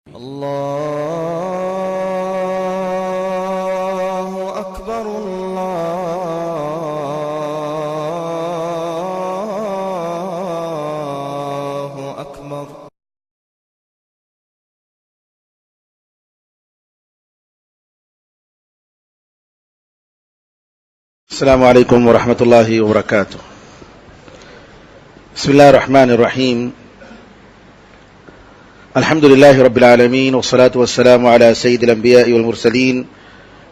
الله أكبر الله أكبر. السلام علیکم ورحمۃ اللہ وبرکاتہ. بسم اللہ الرحمن الرحیم. الحمد للہ رب العالمین والصلاة والسلام علی سید الانبیاء والمرسلین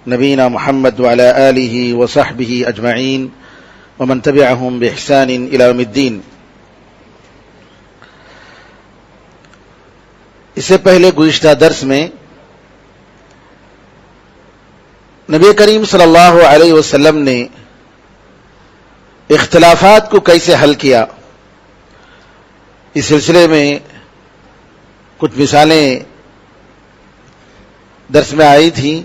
نبینا محمد وعلی آلہ وصحبہ اجمعین ومن تبعہم بإحسان الی یوم الدین. اس سے پہلے گزشتہ درس میں نبی کریم صلی اللہ علیہ وسلم نے اختلافات کو کیسے حل کیا، اس سلسلے میں کچھ مثالیں درس میں آئی تھیں.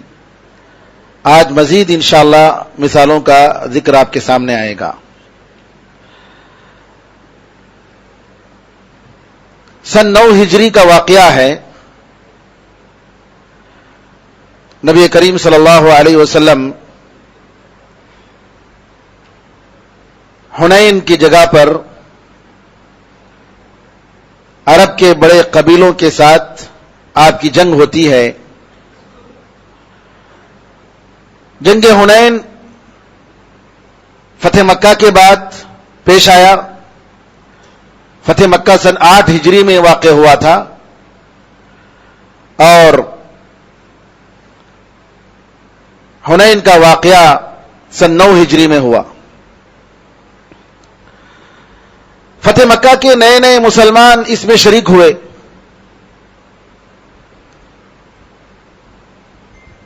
آج مزید انشاءاللہ مثالوں کا ذکر آپ کے سامنے آئے گا. سن 9 ہجری کا واقعہ ہے. نبی کریم صلی اللہ علیہ وسلم حنین کی جگہ پر عرب کے بڑے قبیلوں کے ساتھ آپ کی جنگ ہوتی ہے. جنگ حنین فتح مکہ کے بعد پیش آیا. فتح مکہ سن 8 ہجری میں واقع ہوا تھا اور حنین کا واقعہ سن 9 ہجری میں ہوا. فتح مکہ کے نئے نئے مسلمان اس میں شریک ہوئے.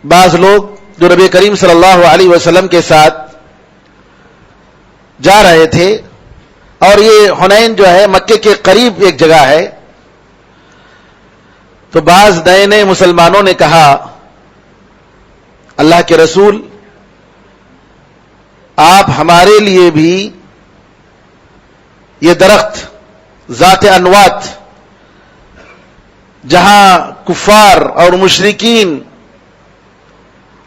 بعض لوگ جو نبی کریم صلی اللہ علیہ وسلم کے ساتھ جا رہے تھے، اور یہ حنین جو ہے مکے کے قریب ایک جگہ ہے، تو بعض نئے نئے مسلمانوں نے کہا اللہ کے رسول، آپ ہمارے لیے بھی یہ درخت ذات انوات جہاں کفار اور مشرکین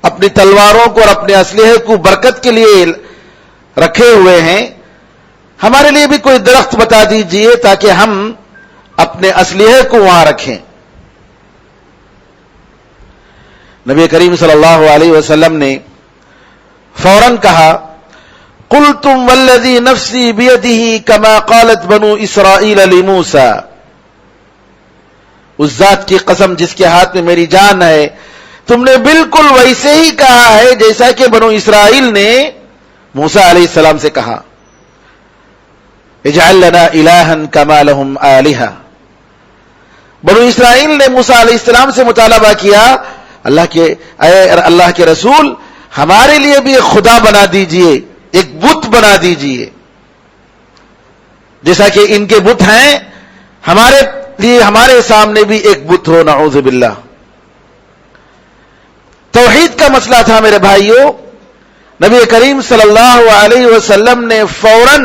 اپنی تلواروں کو اور اپنے اسلحے کو برکت کے لیے رکھے ہوئے ہیں، ہمارے لیے بھی کوئی درخت بتا دیجئے تاکہ ہم اپنے اسلحے کو وہاں رکھیں. نبی کریم صلی اللہ علیہ وسلم نے فوراً کہا قلتم والذی نفسی بیدہ کما قالت بنو اسرائیل لموسیٰ، اس ذات کی قسم جس کے ہاتھ میں میری جان ہے، تم نے بالکل ویسے ہی کہا ہے جیسا کہ بنو اسرائیل نے موسیٰ علیہ السلام سے کہا اجعل لنا الہا کما لہم آلہہ. بنو اسرائیل نے موسیٰ علیہ السلام سے مطالبہ کیا اللہ کے رسول، ہمارے لیے بھی ایک خدا بنا دیجئے، ایک بت بنا دیجئے جیسا کہ ان کے بت ہیں، ہمارے لیے ہمارے سامنے بھی ایک بت ہو. نعوذ باللہ. توحید کا مسئلہ تھا میرے بھائیوں. نبی کریم صلی اللہ علیہ وسلم نے فوراً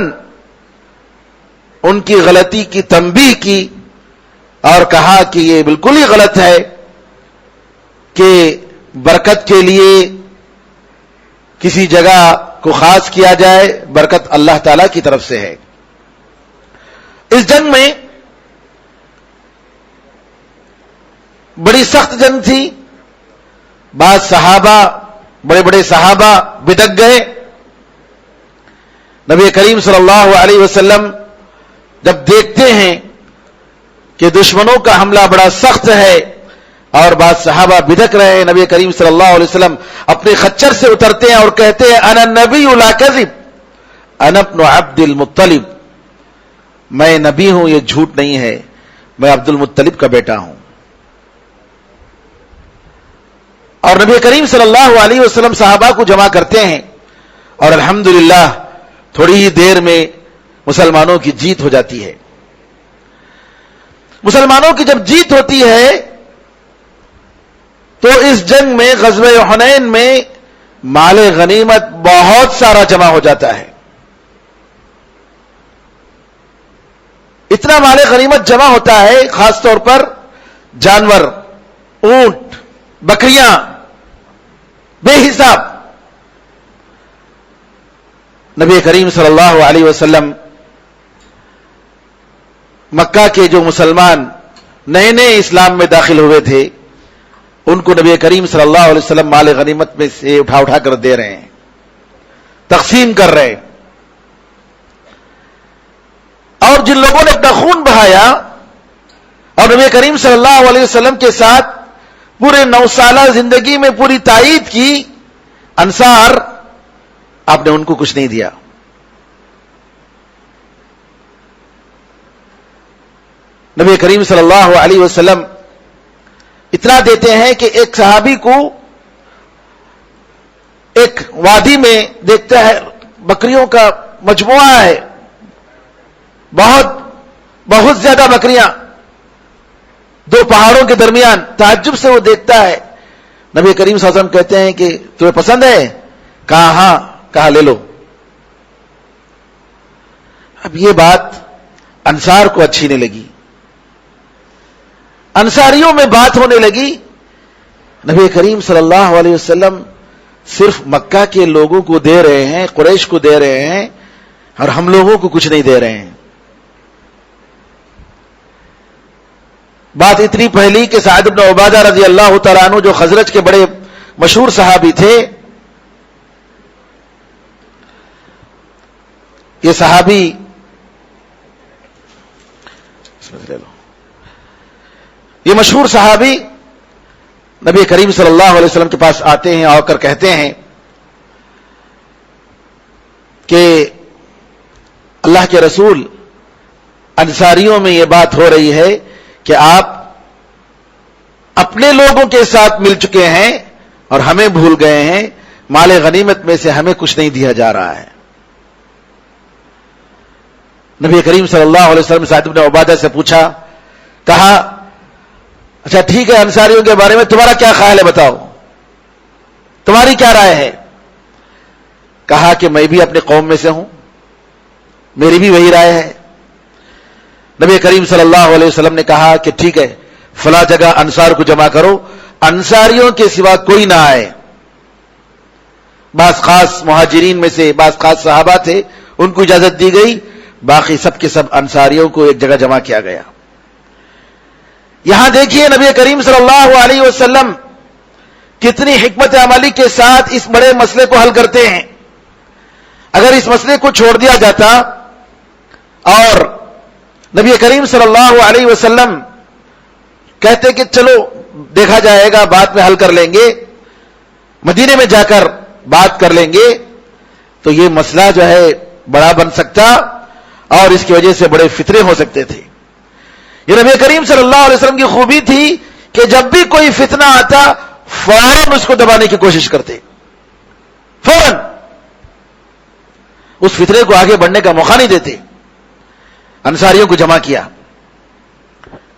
ان کی غلطی کی تنبیہ کی اور کہا کہ یہ بالکل ہی غلط ہے کہ برکت کے لیے کسی جگہ کو خاص کیا جائے. برکت اللہ تعالی کی طرف سے ہے. اس جنگ میں بڑی سخت جنگ تھی. بعض صحابہ، بڑے بڑے صحابہ بھٹک گئے. نبی کریم صلی اللہ علیہ وسلم جب دیکھتے ہیں کہ دشمنوں کا حملہ بڑا سخت ہے اور بعض صحابہ بھٹک رہے ہیں، نبی کریم صلی اللہ علیہ وسلم اپنے خچر سے اترتے ہیں اور کہتے ہیں انا نبی لا کذب انا ابن عبد المطلب، میں نبی ہوں، یہ جھوٹ نہیں ہے، میں عبد المطلب کا بیٹا ہوں. اور نبی کریم صلی اللہ علیہ وسلم صحابہ کو جمع کرتے ہیں اور الحمدللہ تھوڑی ہی دیر میں مسلمانوں کی جیت ہو جاتی ہے. مسلمانوں کی جب جیت ہوتی ہے تو اس جنگ میں غزوہ حنین میں مال غنیمت بہت سارا جمع ہو جاتا ہے. اتنا مال غنیمت جمع ہوتا ہے، خاص طور پر جانور اونٹ، بکریاں بے حساب. نبی کریم صلی اللہ علیہ وسلم مکہ کے جو مسلمان نئے نئے اسلام میں داخل ہوئے تھے ان کو نبی کریم صلی اللہ علیہ وسلم مال غنیمت میں سے اٹھا کر دے رہے ہیں، تقسیم کر رہے ہیں. اور جن لوگوں نے اپنا خون بہایا اور نبی کریم صلی اللہ علیہ وسلم کے ساتھ پورے 9 سالہ زندگی میں پوری تائید کی، انصار، آپ نے ان کو کچھ نہیں دیا. نبی کریم صلی اللہ علیہ وسلم اتنا دیتے ہیں کہ ایک صحابی کو ایک وادی میں دیکھتا ہے بکریوں کا مجموعہ ہے، بہت زیادہ بکریاں 2 پہاڑوں کے درمیان. تعجب سے وہ دیکھتا ہے. نبی کریم صلی اللہ علیہ وسلم کہتے ہیں کہ تمہیں پسند ہے؟ کہا ہاں. کہا لے لو. اب یہ بات انصار کو اچھی نہیں لگی، انصاریوں میں بات ہونے لگی. نبی کریم صلی اللہ علیہ وسلم صرف مکہ کے لوگوں کو دے رہے ہیں، قریش کو دے رہے ہیں، اور ہم لوگوں کو کچھ نہیں دے رہے ہیں. بات اتنی پھیلی کہ سعد بن عبادہ رضی اللہ تعالیٰ عنہ جو خزرج کے بڑے مشہور صحابی تھے، یہ صحابی یہ مشہور صحابی نبی کریم صلی اللہ علیہ وسلم کے پاس آتے ہیں، آ کر کہتے ہیں کہ اللہ کے رسول، انصاریوں میں یہ بات ہو رہی ہے کہ آپ اپنے لوگوں کے ساتھ مل چکے ہیں اور ہمیں بھول گئے ہیں، مال غنیمت میں سے ہمیں کچھ نہیں دیا جا رہا ہے. نبی کریم صلی اللہ علیہ وسلم سعد بن عبادہ سے پوچھا، کہا اچھا ٹھیک ہے، انصاریوں کے بارے میں تمہارا کیا خیال ہے، بتاؤ تمہاری کیا رائے ہے؟ کہا کہ میں بھی اپنے قوم میں سے ہوں، میری بھی وہی رائے ہے. نبی کریم صلی اللہ علیہ وسلم نے کہا کہ ٹھیک ہے، فلاں جگہ انصار کو جمع کرو، انصاریوں کے سوا کوئی نہ آئے. بعض خاص مہاجرین میں سے بعض خاص صحابہ تھے، ان کو اجازت دی گئی، باقی سب کے سب انصاریوں کو ایک جگہ جمع کیا گیا. یہاں دیکھیے نبی کریم صلی اللہ علیہ وسلم کتنی حکمت عملی کے ساتھ اس بڑے مسئلے کو حل کرتے ہیں. اگر اس مسئلے کو چھوڑ دیا جاتا اور نبی کریم صلی اللہ علیہ وسلم کہتے کہ چلو دیکھا جائے گا، بعد میں حل کر لیں گے، مدینے میں جا کر بات کر لیں گے، تو یہ مسئلہ جو ہے بڑا بن سکتا اور اس کی وجہ سے بڑے فتنے ہو سکتے تھے. یہ نبی کریم صلی اللہ علیہ وسلم کی خوبی تھی کہ جب بھی کوئی فتنہ آتا فوراً اس کو دبانے کی کوشش کرتے، فوراً اس فتنے کو آگے بڑھنے کا موقع نہیں دیتے. انصاریوں کو جمع کیا،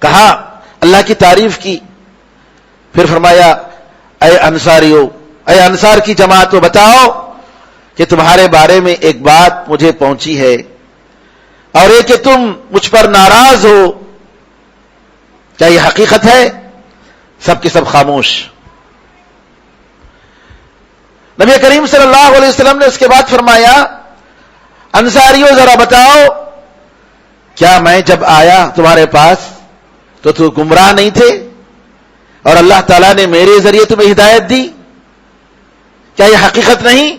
کہا، اللہ کی تعریف کی، پھر فرمایا اے انصاریو، اے انصار کی جماعت، بتاؤ کہ تمہارے بارے میں ایک بات مجھے پہنچی ہے اور یہ کہ تم مجھ پر ناراض ہو، کیا یہ حقیقت ہے؟ سب کے سب خاموش. نبی کریم صلی اللہ علیہ وسلم نے اس کے بعد فرمایا، انصاریوں ذرا بتاؤ، کیا میں جب آیا تمہارے پاس تو تم گمراہ نہیں تھے اور اللہ تعالیٰ نے میرے ذریعے تمہیں ہدایت دی؟ کیا یہ حقیقت نہیں؟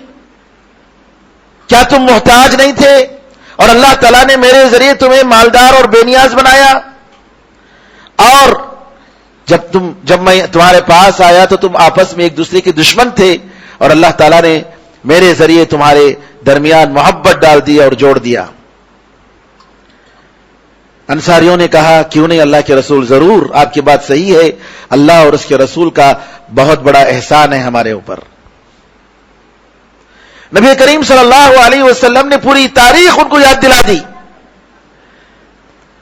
کیا تم محتاج نہیں تھے اور اللہ تعالیٰ نے میرے ذریعے تمہیں مالدار اور بے نیاز بنایا؟ اور جب میں تمہارے پاس آیا تو تم آپس میں ایک دوسرے کے دشمن تھے اور اللہ تعالیٰ نے میرے ذریعے تمہارے درمیان محبت ڈال دی اور جوڑ دیا. انصاریوں نے کہا، کیوں نہیں اللہ کے رسول، ضرور آپ کی بات صحیح ہے، اللہ اور اس کے رسول کا بہت بڑا احسان ہے ہمارے اوپر. نبی کریم صلی اللہ علیہ وسلم نے پوری تاریخ ان کو یاد دلا دی.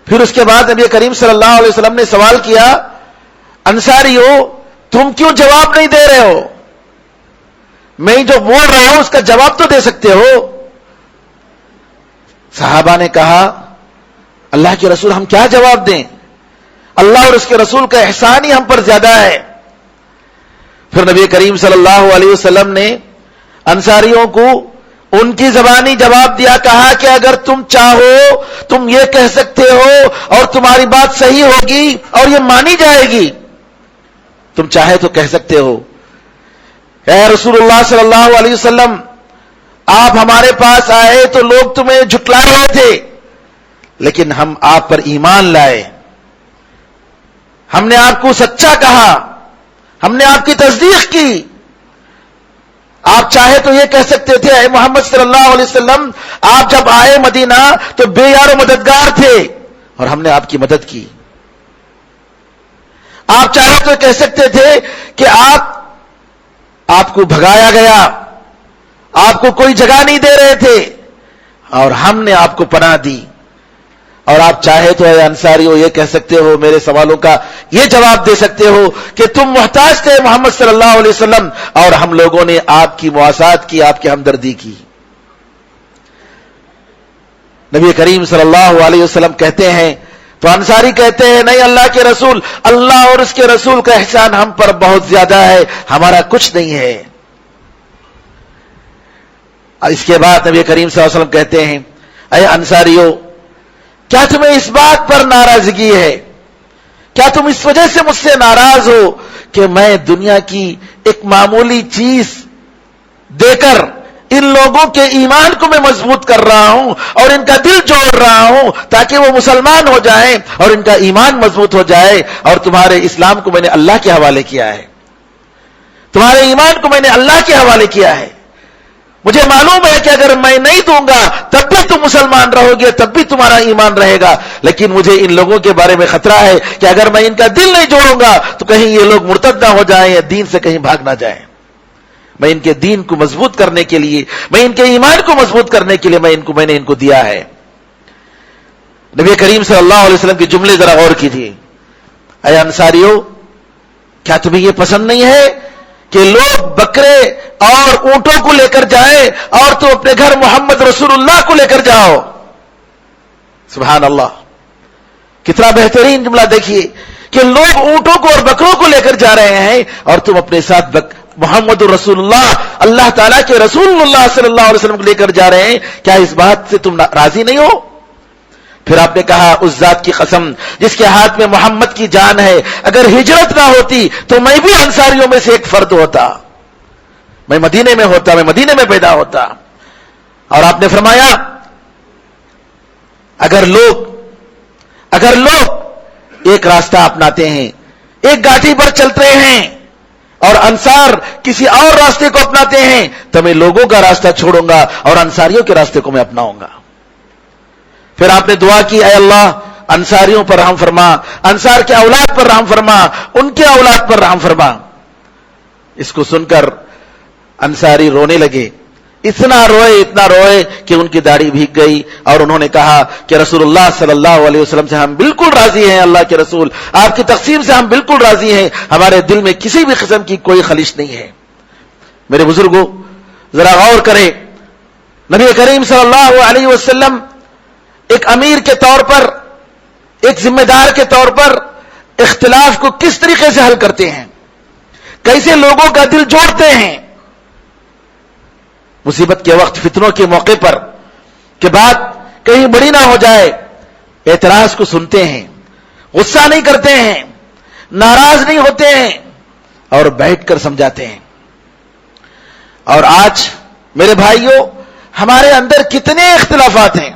پھر اس کے بعد نبی کریم صلی اللہ علیہ وسلم نے سوال کیا، انصاریو تم کیوں جواب نہیں دے رہے ہو؟ میں جو بول رہا ہوں اس کا جواب تو دے سکتے ہو. صحابہ نے کہا، اللہ کے رسول ہم کیا جواب دیں، اللہ اور اس کے رسول کا احسان ہی ہم پر زیادہ ہے. پھر نبی کریم صلی اللہ علیہ وسلم نے انصاریوں کو ان کی زبانی جواب دیا، کہا کہ اگر تم چاہو تم یہ کہہ سکتے ہو اور تمہاری بات صحیح ہوگی اور یہ مانی جائے گی، تم چاہے تو کہہ سکتے ہو اے رسول اللہ صلی اللہ علیہ وسلم، آپ ہمارے پاس آئے تو لوگ تمہیں جھٹلا رہے تھے، لیکن ہم آپ پر ایمان لائے، ہم نے آپ کو سچا کہا، ہم نے آپ کی تصدیق کی۔ آپ چاہے تو یہ کہہ سکتے تھے اے محمد صلی اللہ علیہ وسلم، آپ جب آئے مدینہ تو بے یار و مددگار تھے اور ہم نے آپ کی مدد کی۔ آپ چاہے تو کہہ سکتے تھے کہ آپ کو بھگایا گیا، آپ کو کوئی جگہ نہیں دے رہے تھے اور ہم نے آپ کو پناہ دی۔ اور آپ چاہے تو اے انصاریوں یہ کہہ سکتے ہو، میرے سوالوں کا یہ جواب دے سکتے ہو کہ تم محتاج تھے محمد صلی اللہ علیہ وسلم اور ہم لوگوں نے آپ کی مواسات کی، آپ کی ہمدردی کی۔ نبی کریم صلی اللہ علیہ وسلم کہتے ہیں تو انصاری کہتے ہیں نہیں اللہ کے رسول، اللہ اور اس کے رسول کا احسان ہم پر بہت زیادہ ہے، ہمارا کچھ نہیں ہے۔ اس کے بعد نبی کریم صلی اللہ علیہ وسلم کہتے ہیں اے انصاریوں، کیا تمہیں اس بات پر ناراضگی ہے، کیا تم اس وجہ سے مجھ سے ناراض ہو کہ میں دنیا کی ایک معمولی چیز دے کر ان لوگوں کے ایمان کو میں مضبوط کر رہا ہوں اور ان کا دل جوڑ رہا ہوں تاکہ وہ مسلمان ہو جائیں اور ان کا ایمان مضبوط ہو جائے، اور تمہارے اسلام کو میں نے اللہ کے حوالے کیا ہے، تمہارے ایمان کو میں نے اللہ کے حوالے کیا ہے۔ مجھے معلوم ہے کہ اگر میں نہیں دوں گا تب بھی تم مسلمان رہو گے، تب بھی تمہارا ایمان رہے گا، لیکن مجھے ان لوگوں کے بارے میں خطرہ ہے کہ اگر میں ان کا دل نہیں جوڑوں گا تو کہیں یہ لوگ مرتد نہ ہو جائیں یا دین سے کہیں بھاگ نہ جائیں۔ میں ان کے دین کو مضبوط کرنے کے لیے، میں ان کے ایمان کو مضبوط کرنے کے لیے میں نے ان کو دیا ہے۔ نبی کریم صلی اللہ علیہ وسلم کے جملے ذرا غور کیجیے، اے انصاریوں، کیا تمہیں یہ پسند نہیں ہے کہ لوگ بکرے اور اونٹوں کو لے کر جائیں اور تم اپنے گھر محمد رسول اللہ کو لے کر جاؤ؟ سبحان اللہ، کتنا بہترین جملہ دیکھیے کہ لوگ اونٹوں کو اور بکروں کو لے کر جا رہے ہیں اور تم اپنے ساتھ محمد رسول اللہ، اللہ تعالیٰ کے رسول اللہ صلی اللہ علیہ وسلم کو لے کر جا رہے ہیں، کیا اس بات سے تم راضی نہیں ہو؟ پھر آپ نے کہا اس ذات کی قسم جس کے ہاتھ میں محمد کی جان ہے، اگر ہجرت نہ ہوتی تو میں بھی انصاریوں میں سے ایک فرد ہوتا، میں مدینے میں ہوتا، میں مدینے میں پیدا ہوتا۔ اور آپ نے فرمایا اگر لوگ ایک راستہ اپناتے ہیں، ایک گاٹی پر چلتے ہیں اور انصار کسی اور راستے کو اپناتے ہیں تو میں لوگوں کا راستہ چھوڑوں گا اور انصاریوں کے راستے کو میں اپناؤں گا۔ پھر آپ نے دعا کی اے اللہ انصاریوں پر رحم فرما، انصار کے اولاد پر رحم فرما، ان کے اولاد پر رحم فرما۔ اس کو سن کر انصاری رونے لگے، اتنا روئے کہ ان کی داڑھی بھیگ گئی اور انہوں نے کہا کہ رسول اللہ صلی اللہ علیہ وسلم سے ہم بالکل راضی ہیں، اللہ کے رسول آپ کی تقسیم سے ہم بالکل راضی ہیں، ہمارے دل میں کسی بھی قسم کی کوئی خلیش نہیں ہے۔ میرے بزرگوں ذرا غور کریں، نبی کریم صلی اللہ علیہ وسلم ایک امیر کے طور پر، ایک ذمہ دار کے طور پر اختلاف کو کس طریقے سے حل کرتے ہیں، کیسے لوگوں کا دل جوڑتے ہیں۔ مصیبت کے وقت، فتنوں کے موقع پر کہ بات کہیں بڑی نہ ہو جائے، اعتراض کو سنتے ہیں، غصہ نہیں کرتے ہیں، ناراض نہیں ہوتے ہیں اور بیٹھ کر سمجھاتے ہیں۔ اور آج میرے بھائیوں ہمارے اندر کتنے اختلافات ہیں،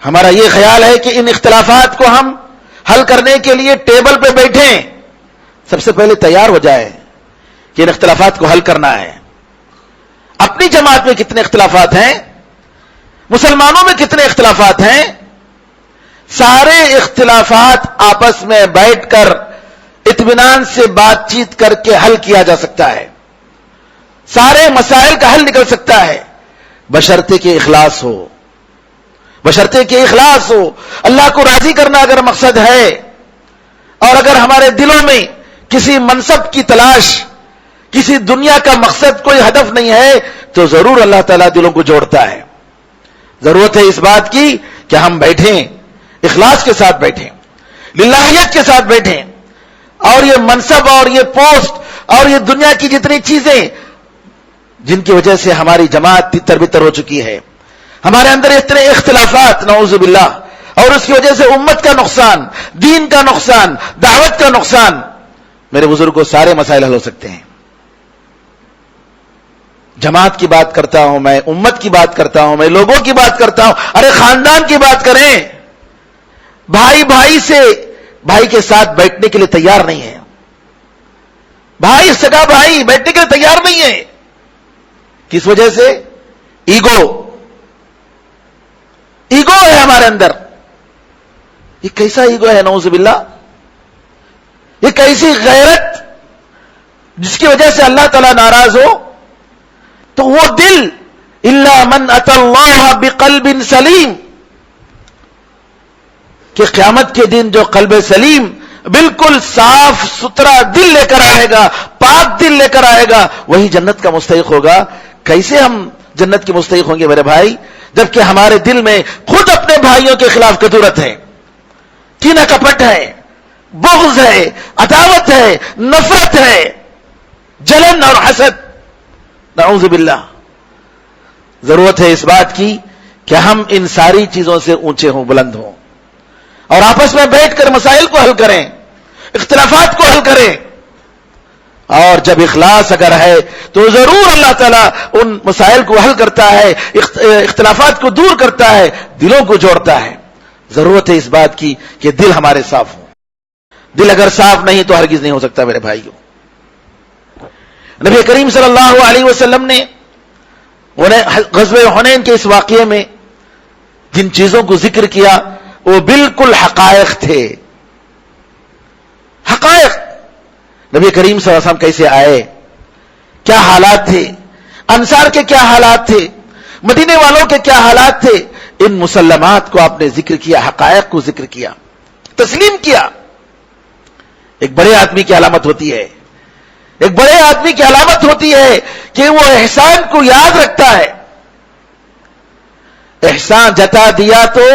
ہمارا یہ خیال ہے کہ ان اختلافات کو ہم حل کرنے کے لیے ٹیبل پہ بیٹھیں، سب سے پہلے تیار ہو جائے کہ ان اختلافات کو حل کرنا ہے۔ اپنی جماعت میں کتنے اختلافات ہیں، مسلمانوں میں کتنے اختلافات ہیں، سارے اختلافات آپس میں بیٹھ کر اطمینان سے بات چیت کر کے حل کیا جا سکتا ہے، سارے مسائل کا حل نکل سکتا ہے، بشرطے کہ اخلاص ہو، بشرطے کہ اخلاص ہو۔ اللہ کو راضی کرنا اگر مقصد ہے اور اگر ہمارے دلوں میں کسی منصب کی تلاش، کسی دنیا کا مقصد، کوئی ہدف نہیں ہے تو ضرور اللہ تعالیٰ دلوں کو جوڑتا ہے۔ ضرورت ہے اس بات کی کہ ہم بیٹھیں، اخلاص کے ساتھ بیٹھیں، للہیت کے ساتھ بیٹھیں اور یہ منصب اور یہ پوسٹ اور یہ دنیا کی جتنی چیزیں جن کی وجہ سے ہماری جماعت تتر بتر ہو چکی ہے، ہمارے اندر اتنے اختلافات نعوذ باللہ، اور اس کی وجہ سے امت کا نقصان، دین کا نقصان، دعوت کا نقصان، میرے بزرگوں سارے مسائل حل ہو سکتے ہیں۔ جماعت کی بات کرتا ہوں میں، امت کی بات کرتا ہوں میں، لوگوں کی بات کرتا ہوں، ارے خاندان کی بات کریں، بھائی کے ساتھ بیٹھنے کے لیے تیار نہیں ہے، بھائی سگا بھائی بیٹھنے کے لیے تیار نہیں ہے، کس وجہ سے؟ ایگو ہے ہمارے اندر۔ یہ کیسا ایگو ہے نعوذ باللہ؟ یہ کیسی غیرت جس کی وجہ سے اللہ تعالیٰ ناراض ہو؟ تو وہ دل الا من اتى اللہ بقلب سلیم، کہ قیامت کے دن جو قلب سلیم بالکل صاف ستھرا دل لے کر آئے گا، پاک دل لے کر آئے گا، وہی جنت کا مستحق ہوگا۔ کیسے ہم جنت کے مستحق ہوں گے میرے بھائی، جبکہ ہمارے دل میں خود اپنے بھائیوں کے خلاف کدورت ہے، کینہ کپٹ ہے، بغض ہے، عداوت ہے، نفرت ہے، جلن اور حسد، نعوذ باللہ۔ ضرورت ہے اس بات کی کہ ہم ان ساری چیزوں سے اونچے ہوں، بلند ہوں، اور آپس میں بیٹھ کر مسائل کو حل کریں، اختلافات کو حل کریں، اور جب اخلاص اگر ہے تو ضرور اللہ تعالیٰ ان مسائل کو حل کرتا ہے، اختلافات کو دور کرتا ہے، دلوں کو جوڑتا ہے۔ ضرورت ہے اس بات کی کہ دل ہمارے صاف ہوں۔ دل اگر صاف نہیں تو ہرگز نہیں ہو سکتا میرے بھائیوں۔ نبی کریم صلی اللہ علیہ وسلم نے غزوہ حنین کے اس واقعے میں جن چیزوں کو ذکر کیا وہ بالکل حقائق تھے، حقائق۔ نبی کریم صلی اللہ علیہ وسلم کیسے آئے، کیا حالات تھے، انصار کے کیا حالات تھے، مدینے والوں کے کیا حالات تھے، ان مسلمات کو آپ نے ذکر کیا، حقائق کو ذکر کیا، تسلیم کیا۔ ایک بڑے آدمی کی علامت ہوتی ہے، ایک بڑے آدمی کی علامت ہوتی ہے کہ وہ احسان کو یاد رکھتا ہے۔ احسان جتا دیا تو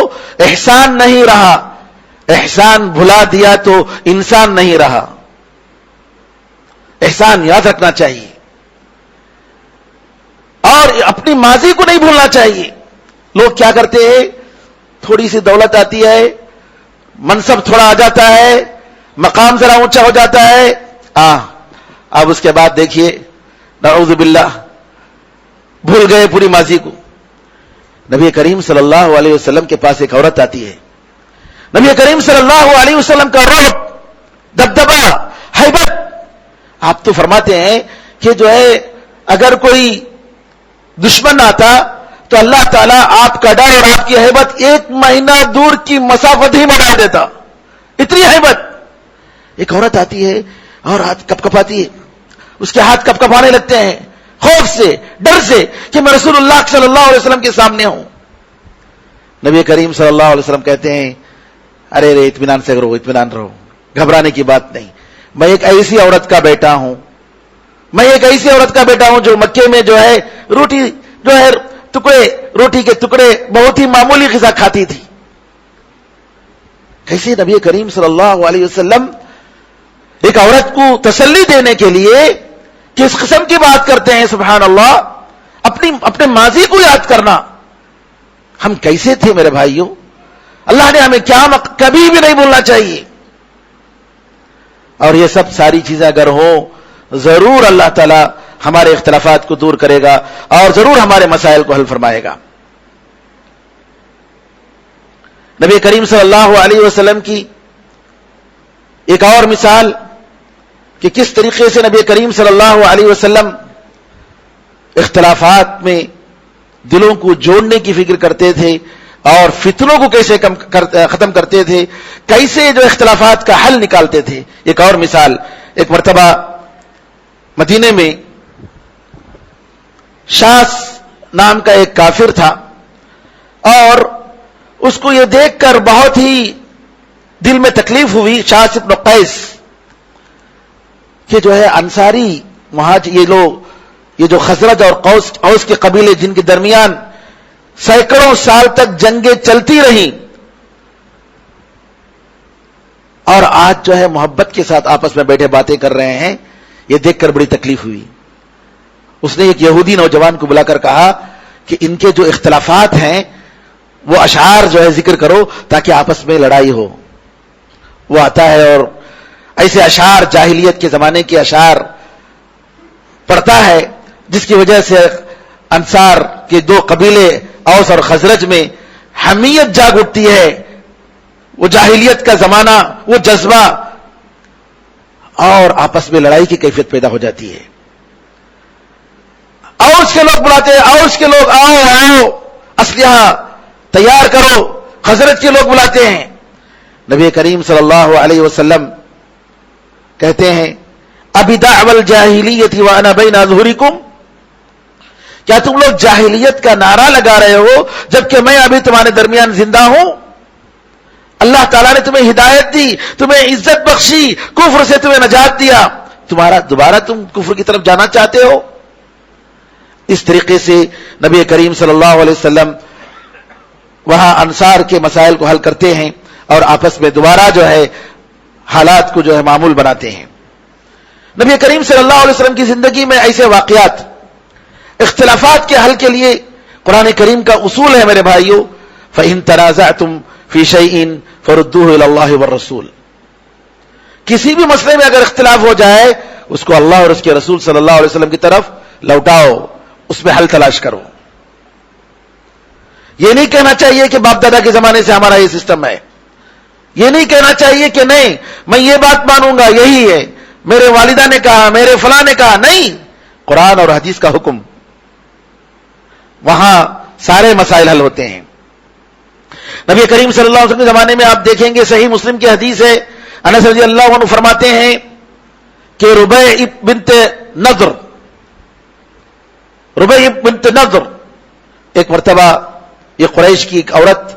احسان نہیں رہا، احسان بھلا دیا تو انسان نہیں رہا۔ احسان یاد رکھنا چاہیے اور اپنی ماضی کو نہیں بھولنا چاہیے۔ لوگ کیا کرتے ہیں، تھوڑی سی دولت آتی ہے، منصب تھوڑا آ جاتا ہے، مقام ذرا اونچا ہو جاتا ہے، اب اس کے بعد دیکھیے نعوذ باللہ بھول گئے پوری ماضی کو۔ نبی کریم صلی اللہ علیہ وسلم کے پاس ایک عورت آتی ہے، نبی کریم صلی اللہ علیہ وسلم کا رعب، دبدبا، ہیبت۔ آپ تو فرماتے ہیں کہ جو ہے اگر کوئی دشمن آتا تو اللہ تعالیٰ آپ کا ڈر اور آپ کی ہیبت 1 مہینہ دور کی مسافت ہی بڑھا دیتا، اتنی ہیبت۔ ایک عورت آتی ہے اور ہاتھ کپ کپاتی ہے، اس کے ہاتھ کپ کپانے لگتے ہیں خوف سے، ڈر سے کہ میں رسول اللہ صلی اللہ علیہ وسلم کے سامنے ہوں۔ نبی کریم صلی اللہ علیہ وسلم کہتے ہیں ارے اطمینان سے رہو، اطمینان رہو، گھبرانے کی بات نہیں، میں ایک ایسی عورت کا بیٹا ہوں، میں ایک ایسی عورت کا بیٹا ہوں جو مکے میں جو ہے روٹی جو ہے روٹی کے ٹکڑے بہت ہی معمولی غذا کھاتی تھی۔ کیسے نبی کریم صلی اللہ علیہ وسلم ایک عورت کو تسلی دینے کے لیے کس قسم کی بات کرتے ہیں، سبحان اللہ، اپنے ماضی کو یاد کرنا۔ ہم کیسے تھے میرے بھائیوں، اللہ نے ہمیں کیا کبھی بھی نہیں بھولنا چاہیے۔ اور یہ سب ساری چیزیں اگر ہوں ضرور اللہ تعالی ہمارے اختلافات کو دور کرے گا اور ضرور ہمارے مسائل کو حل فرمائے گا۔ نبی کریم صلی اللہ علیہ وسلم کی ایک اور مثال کہ کس طریقے سے نبی کریم صلی اللہ علیہ وسلم اختلافات میں دلوں کو جوڑنے کی فکر کرتے تھے اور فتنوں کو کیسے ختم کرتے تھے، کیسے جو اختلافات کا حل نکالتے تھے۔ ایک اور مثال، ایک مرتبہ مدینے میں شاس نام کا ایک کافر تھا اور اس کو یہ دیکھ کر بہت ہی دل میں تکلیف ہوئی، شاس ابن قیس، کہ جو ہے انصاری یہ جو خزرج اور اوس کے قبیلے جن کے درمیان سینکڑوں سال تک جنگیں چلتی رہیں اور آج جو ہے محبت کے ساتھ آپس میں بیٹھے باتیں کر رہے ہیں. یہ دیکھ کر بڑی تکلیف ہوئی. اس نے ایک یہودی نوجوان کو بلا کر کہا کہ ان کے جو اختلافات ہیں وہ اشعار جو ہے ذکر کرو تاکہ آپس میں لڑائی ہو. وہ آتا ہے اور ایسے اشعار، جاہلیت کے زمانے کے اشعار پڑھتا ہے، جس کی وجہ سے انصار کے دو قبیلے اوس اور خزرج میں حمیت جاگ اٹھتی ہے. وہ جاہلیت کا زمانہ، وہ جذبہ، اور آپس میں لڑائی کی کیفیت پیدا ہو جاتی ہے. اوس کے لوگ بلاتے ہیں، اوس کے لوگ آؤ آؤ اسلحہ تیار کرو. خزرج کے لوگ بلاتے ہیں. نبی کریم صلی اللہ علیہ وسلم کہتے ہیں ابی دعوی الجاہلیت وانا بین اظہرکم، کیا تم لوگ جاہلیت کا نعرہ لگا رہے ہو جبکہ میں ابھی تمہارے درمیان زندہ ہوں؟ اللہ تعالیٰ نے تمہیں ہدایت دی، تمہیں عزت بخشی، کفر سے تمہیں نجات دیا، دوبارہ تم کفر کی طرف جانا چاہتے ہو؟ اس طریقے سے نبی کریم صلی اللہ علیہ وسلم وہاں انصار کے مسائل کو حل کرتے ہیں اور آپس میں دوبارہ جو ہے حالات کو جو ہے معمول بناتے ہیں. نبی کریم صلی اللہ علیہ وسلم کی زندگی میں ایسے واقعات، اختلافات کے حل کے لیے قرآن کریم کا اصول ہے میرے بھائیوں، فَإِن تَنَازَعْتُمْ فِي شَيْءٍ فَرُدُّوهُ إِلَى اللَّهِ وَالرَّسُولِ. کسی بھی مسئلے میں اگر اختلاف ہو جائے اس کو اللہ اور اس کے رسول صلی اللہ علیہ وسلم کی طرف لوٹاؤ، اس میں حل تلاش کرو. یہ نہیں کہنا چاہیے کہ باپ دادا کے زمانے سے ہمارا یہ سسٹم ہے. یہ نہیں کہنا چاہیے کہ نہیں میں یہ بات مانوں گا، یہی ہے، میرے والدہ نے کہا، میرے فلاں نے کہا. نہیں، قرآن اور حدیث کا حکم، وہاں سارے مسائل حل ہوتے ہیں. نبی کریم صلی اللہ علیہ وسلم کے زمانے میں آپ دیکھیں گے، صحیح مسلم کی حدیث ہے، انس رضی اللہ عنہ فرماتے ہیں کہ ربیع بنت نضر ایک مرتبہ، یہ قریش کی ایک عورت،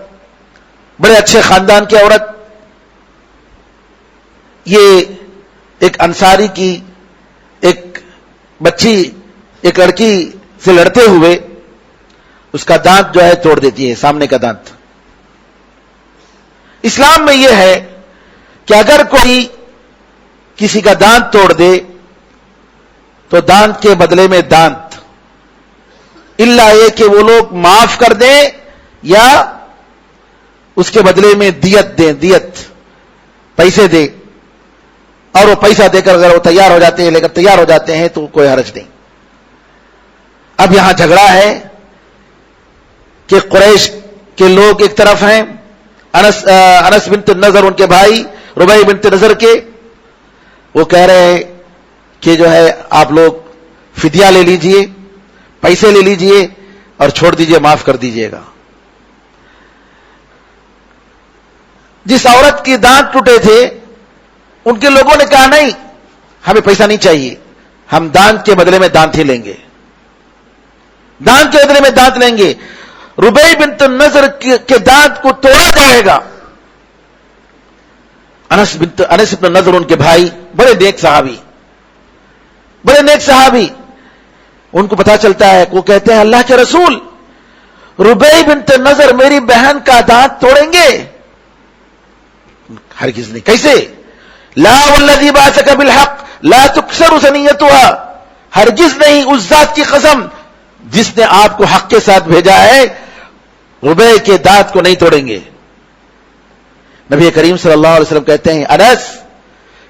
بڑے اچھے خاندان کی عورت، یہ ایک انصاری کی ایک بچی، ایک لڑکی سے لڑتے ہوئے اس کا دانت جو ہے توڑ دیتی ہے، سامنے کا دانت. اسلام میں یہ ہے کہ اگر کوئی کسی کا دانت توڑ دے تو دانت کے بدلے میں دانت، الا یہ کہ وہ لوگ معاف کر دیں یا اس کے بدلے میں دیت دیں، دیت پیسے دیں، اور وہ پیسہ دے کر اگر وہ تیار ہو جاتے ہیں، لے کر تیار ہو جاتے ہیں تو کوئی حرج نہیں. اب یہاں جھگڑا ہے کہ قریش کے لوگ ایک طرف ہیں، انس بنت نضر ان کے بھائی ربیع بنت نضر کے، وہ کہہ رہے ہیں کہ جو ہے آپ لوگ فدیہ لے لیجئے، پیسے لے لیجئے اور چھوڑ دیجئے، معاف کر دیجئے گا. جس عورت کے دانت ٹوٹے تھے ان کے لوگوں نے کہا نہیں، ہمیں پیسہ نہیں چاہیے، ہم دانت کے بدلے میں دانت ہی لیں گے، دانت کے بدلے میں دانت لیں گے. ربیع بنت نضر کے دانت کو توڑا جائے گا. انس بن نضر ان کے بھائی، بڑے نیک صحابی، بڑے نیک صحابی، ان کو پتا چلتا ہے، وہ کہتے ہیں اللہ کے رسول، ربیع بنت نضر میری بہن کا دانت توڑیں گے؟ ہرگز نہیں. کیسے؟ لا والذی بعثک بالحق لا تکسر ثنیتها، ہرگز نہیں، اس ذات کی قسم جس نے آپ کو حق کے ساتھ بھیجا ہے، ربیع کے دانت کو نہیں توڑیں گے. نبی کریم صلی اللہ علیہ وسلم کہتے ہیں انس،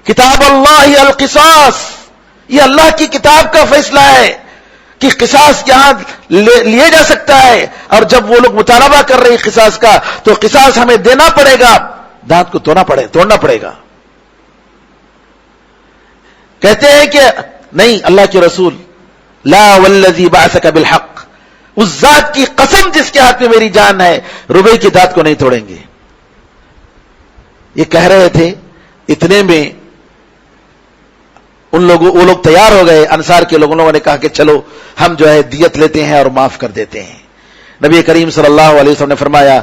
کتاب اللہ القصاص، یہ اللہ کی کتاب کا فیصلہ ہے کہ قصاص یہاں لیا جا سکتا ہے، اور جب وہ لوگ مطالبہ کر رہے ہیں قصاص کا تو قصاص ہمیں دینا پڑے گا، دانت کو توڑنا پڑے گا. کہتے ہیں کہ نہیں، اللہ کے رسول، لا والذی بعثک بالحق، اس ذات کی قسم جس کے ہاتھ میں میری جان ہے، ربیع کی دانت کو نہیں توڑیں گے. یہ کہہ رہے تھے، اتنے میں وہ لوگ تیار ہو گئے. انصار کے لوگوں نے کہا کہ چلو ہم جو ہے دیت لیتے ہیں اور معاف کر دیتے ہیں. نبی کریم صلی اللہ علیہ وسلم نے فرمایا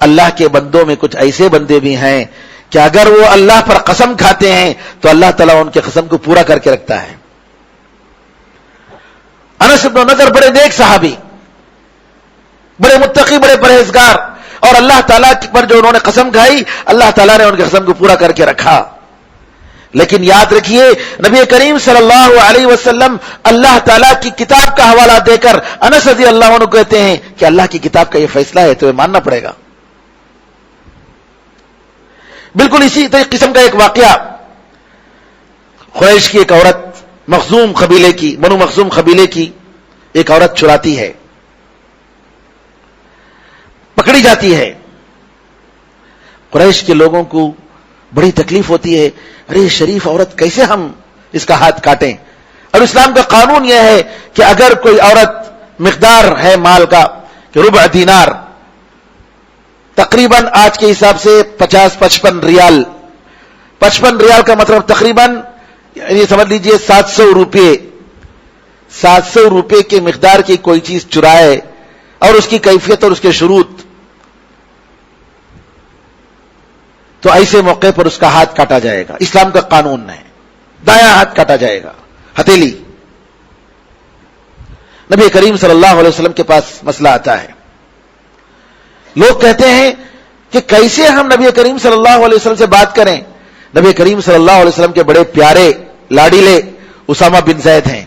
اللہ کے بندوں میں کچھ ایسے بندے بھی ہیں کہ اگر وہ اللہ پر قسم کھاتے ہیں تو اللہ تعالیٰ ان کے قسم کو پورا کر کے رکھتا ہے. انس بن نضر بڑے نیک صحابی، بڑے متقی، بڑے پرہیزگار، اور اللہ تعالیٰ پر جو انہوں نے قسم کھائی اللہ تعالیٰ نے ان کی قسم کو پورا کر کے رکھا. لیکن یاد رکھیے نبی کریم صلی اللہ علیہ وسلم اللہ تعالیٰ کی کتاب کا حوالہ دے کر انس رضی اللہ عنہ کہتے ہیں کہ اللہ کی کتاب کا یہ فیصلہ ہے تو یہ ماننا پڑے گا. بالکل اسی قسم کا ایک واقعہ قریش کی ایک عورت مخزوم قبیلے کی بنو مخزوم قبیلے کی ایک عورت چراتی ہے، پکڑی جاتی ہے. قریش کے لوگوں کو بڑی تکلیف ہوتی ہے، ارے شریف عورت کیسے ہم اس کا ہاتھ کاٹیں. اور اسلام کا قانون یہ ہے کہ اگر کوئی عورت مقدار ہے مال کا کہ ربع دینار، تقریباً آج کے حساب سے 55 ریال، 55 ریال کا مطلب تقریباً یہ سمجھ لیجئے 700 روپے، 700 روپے کے مقدار کی کوئی چیز چرائے اور اس کی کیفیت اور اس کے شروط، تو ایسے موقع پر اس کا ہاتھ کاٹا جائے گا. اسلام کا قانون ہے، دایاں ہاتھ کاٹا جائے گا، ہتھیلی. نبی کریم صلی اللہ علیہ وسلم کے پاس مسئلہ آتا ہے. لوگ کہتے ہیں کہ کیسے ہم نبی کریم صلی اللہ علیہ وسلم سے بات کریں. نبی کریم صلی اللہ علیہ وسلم کے بڑے پیارے لاڈیلے اسامہ بن زید ہیں،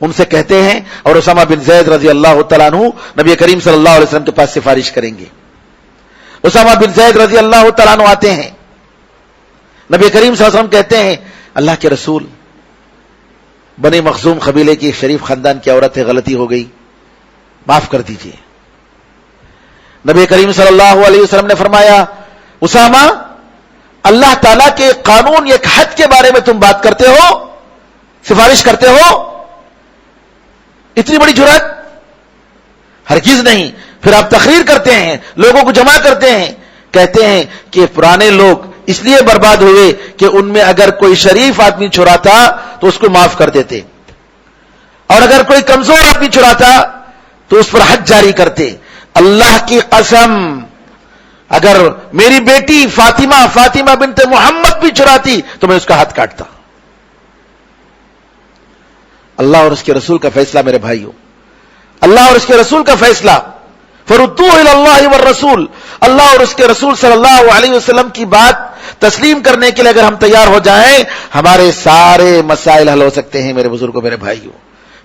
ان سے کہتے ہیں اور اسامہ بن زید رضی اللہ تعالیٰ عنہ نبی کریم صلی اللہ علیہ وسلم کے پاس سفارش کریں گے. اسامہ بن زید رضی اللہ تعالیٰ عنہ آتے ہیں، نبی کریم صلی اللہ علیہ وسلم کہتے ہیں اللہ کے رسول بنی مخزوم قبیلے کی شریف خاندان کی عورت ہے، غلطی ہو گئی، معاف کر دیجیے. نبی کریم صلی اللہ علیہ وسلم نے فرمایا اسامہ اللہ تعالیٰ کے قانون ایک حد کے بارے میں تم بات کرتے ہو، سفارش کرتے ہو، اتنی بڑی جرات؟ ہرگز نہیں. پھر آپ تقریر کرتے ہیں، لوگوں کو جمع کرتے ہیں، کہتے ہیں کہ پرانے لوگ اس لیے برباد ہوئے کہ ان میں اگر کوئی شریف آدمی چراتا تو اس کو معاف کر دیتے، اور اگر کوئی کمزور آدمی چراتا تو اس پر حد جاری کرتے. اللہ کی قسم اگر میری بیٹی فاطمہ بنت محمد بھی چراتی تو میں اس کا ہاتھ کاٹتا. اللہ اور اس کے رسول کا فیصلہ میرے بھائیوں، اللہ اور اس کے رسول کا فیصلہ. فردوہ الی اللہ والرسول، اللہ اور اس کے رسول صلی اللہ علیہ وسلم کی بات تسلیم کرنے کے لیے اگر ہم تیار ہو جائیں ہمارے سارے مسائل حل ہو سکتے ہیں. میرے بزرگوں، میرے بھائیوں،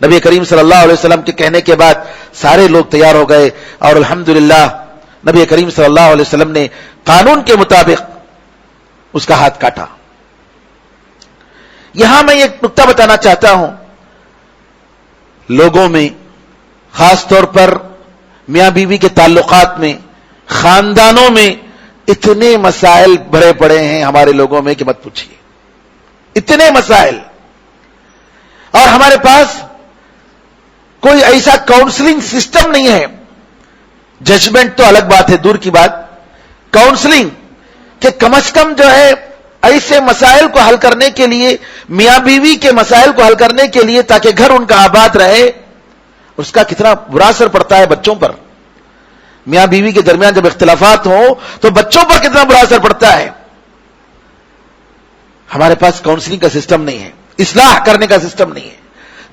نبی کریم صلی اللہ علیہ وسلم کے کہنے کے بعد سارے لوگ تیار ہو گئے اور الحمدللہ نبی کریم صلی اللہ علیہ وسلم نے قانون کے مطابق اس کا ہاتھ کاٹا. یہاں میں ایک نکتہ بتانا چاہتا ہوں، لوگوں میں خاص طور پر میاں بیوی کے تعلقات میں، خاندانوں میں اتنے مسائل بھرے پڑے ہیں ہمارے لوگوں میں کہ مت پوچھیے، اتنے مسائل. اور ہمارے پاس کوئی ایسا کاؤنسلنگ سسٹم نہیں ہے. ججمنٹ تو الگ بات ہے، دور کی بات، کاؤنسلنگ کہ کم از کم جو ہے ایسے مسائل کو حل کرنے کے لیے، میاں بیوی کے مسائل کو حل کرنے کے لیے تاکہ گھر ان کا آباد رہے. اس کا کتنا برا اثر پڑتا ہے بچوں پر. میاں بیوی کے درمیان جب اختلافات ہوں تو بچوں پر کتنا برا اثر پڑتا ہے. ہمارے پاس کاؤنسلنگ کا سسٹم نہیں ہے، اصلاح کرنے کا سسٹم نہیں ہے.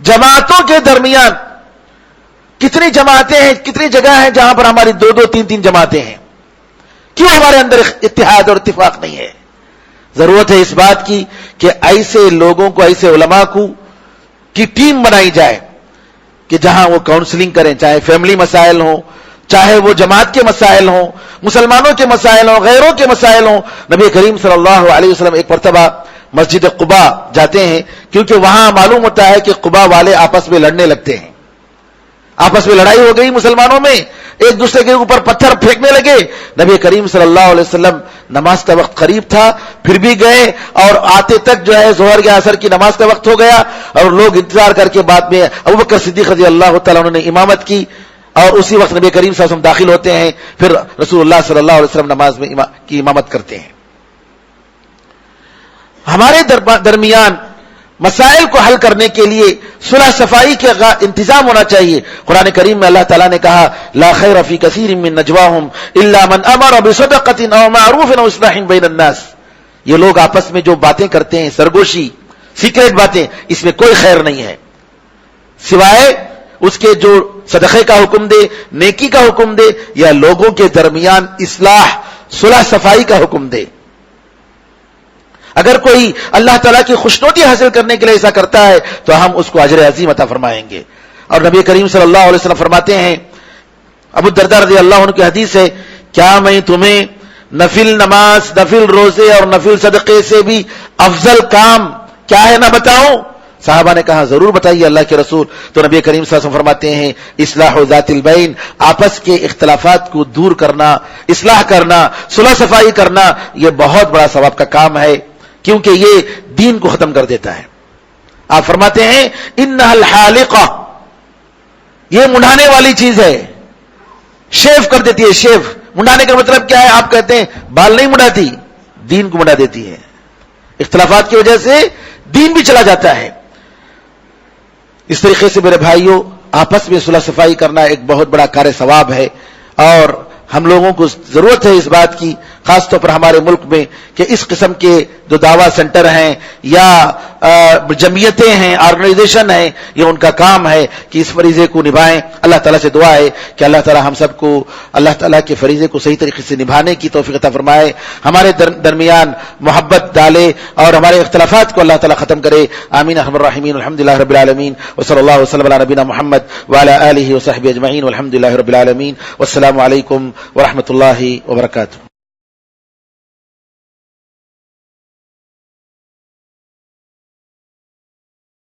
جماعتوں کے درمیان کتنی جماعتیں ہیں، کتنی جگہ ہیں جہاں پر ہماری 2-2 3-3 جماعتیں ہیں. کیوں ہمارے اندر اتحاد اور اتفاق نہیں ہے؟ ضرورت ہے اس بات کی کہ ایسے لوگوں کو، ایسے علماء کی ٹیم بنائی جائے کہ جہاں وہ کاؤنسلنگ کریں، چاہے فیملی مسائل ہوں، چاہے وہ جماعت کے مسائل ہوں، مسلمانوں کے مسائل ہوں، غیروں کے مسائل ہوں. نبی کریم صلی اللہ علیہ وسلم ایک مرتبہ مسجد قباء جاتے ہیں کیونکہ وہاں معلوم ہوتا ہے کہ قباء والے آپس میں لڑنے لگتے ہیں. آپس میں لڑائی ہو گئی مسلمانوں میں، ایک دوسرے کے اوپر پتھر پھینکنے لگے. نبی کریم صلی اللہ علیہ وسلم نماز کا وقت قریب تھا پھر بھی گئے اور آتے تک جو ہے ظہر یا عصر کی نماز کا وقت ہو گیا اور لوگ انتظار کر کے بعد میں ابوبکر صدیق رضی اللہ تعالیٰ عنہ نے امامت کی اور اسی وقت نبی کریم صلی اللہ علیہ وسلم داخل ہوتے ہیں، پھر رسول اللہ صلی اللہ علیہ وسلم نماز میں کی امامت کرتے ہیں. ہمارے درمیان مسائل کو حل کرنے کے لیے صلح صفائی کا انتظام ہونا چاہیے. قرآن کریم میں اللہ تعالیٰ نے کہا لا خیر فی کثیر من نجواہم الا من امر بصدقۃ او معروف او اصلاح بین الناس. یہ لوگ آپس میں جو باتیں کرتے ہیں، سرگوشی، سیکریٹ باتیں، اس میں کوئی خیر نہیں ہے سوائے اس کے جو صدقے کا حکم دے، نیکی کا حکم دے، یا لوگوں کے درمیان اصلاح، صلح صفائی کا حکم دے۔ اگر کوئی اللہ تعالیٰ کی خوشنودی حاصل کرنے کے لیے ایسا کرتا ہے تو ہم اس کو اجر عظیم عطا فرمائیں گے۔ اور نبی کریم صلی اللہ علیہ وسلم فرماتے ہیں، ابو الدرداء رضی اللہ عنہ کی حدیث ہے، کیا میں تمہیں نفل نماز، نفل روزے اور نفل صدقے سے بھی افضل کام کیا ہے نہ بتاؤں؟ صحابہ نے کہا ضرور بتائیے اللہ کے رسول۔ تو نبی کریم صلی اللہ علیہ وسلم فرماتے ہیں، اصلاح ذات البین، آپس کے اختلافات کو دور کرنا، اصلاح کرنا، صلح صفائی کرنا، یہ بہت بڑا ثواب کا کام ہے، کیونکہ یہ دین کو ختم کر دیتا ہے۔ آپ فرماتے ہیں انہا الحالقہ، یہ منڈانے والی چیز ہے، شیو کر دیتی ہے۔ شیو منڈانے کا مطلب کیا ہے؟ آپ کہتے ہیں بال نہیں منڈاتی، دین کو منڈا دیتی ہے۔ اختلافات کی وجہ سے دین بھی چلا جاتا ہے۔ اس طریقے سے میرے بھائیوں، آپس میں صلح صفائی کرنا ایک بہت بڑا کار ثواب ہے، اور ہم لوگوں کو ضرورت ہے اس بات کی، خاص طور پر ہمارے ملک میں، کہ اس قسم کے جو دعویٰ سینٹر ہیں یا جمعیتیں ہیں، آرگنائزیشن ہیں، یہ ان کا کام ہے کہ اس فریضے کو نبھائیں۔ اللہ تعالیٰ سے دعا ہے کہ اللہ تعالیٰ ہم سب کو اللہ تعالیٰ کے فریضے کو صحیح طریقے سے نبھانے کی توفیق عطا فرمائے، ہمارے درمیان محبت ڈالے اور ہمارے اختلافات کو اللہ تعالیٰ ختم کرے۔ آمین ارحم الراحمین، الحمد للہ رب العالمین، وصلی اللہ وسلم علی نبینا محمد وعلی آلہ وصحبہ اجمعین، والحمد للہ رب العالمین، والسلام علیکم ورحمۃ اللہ وبرکاتہ۔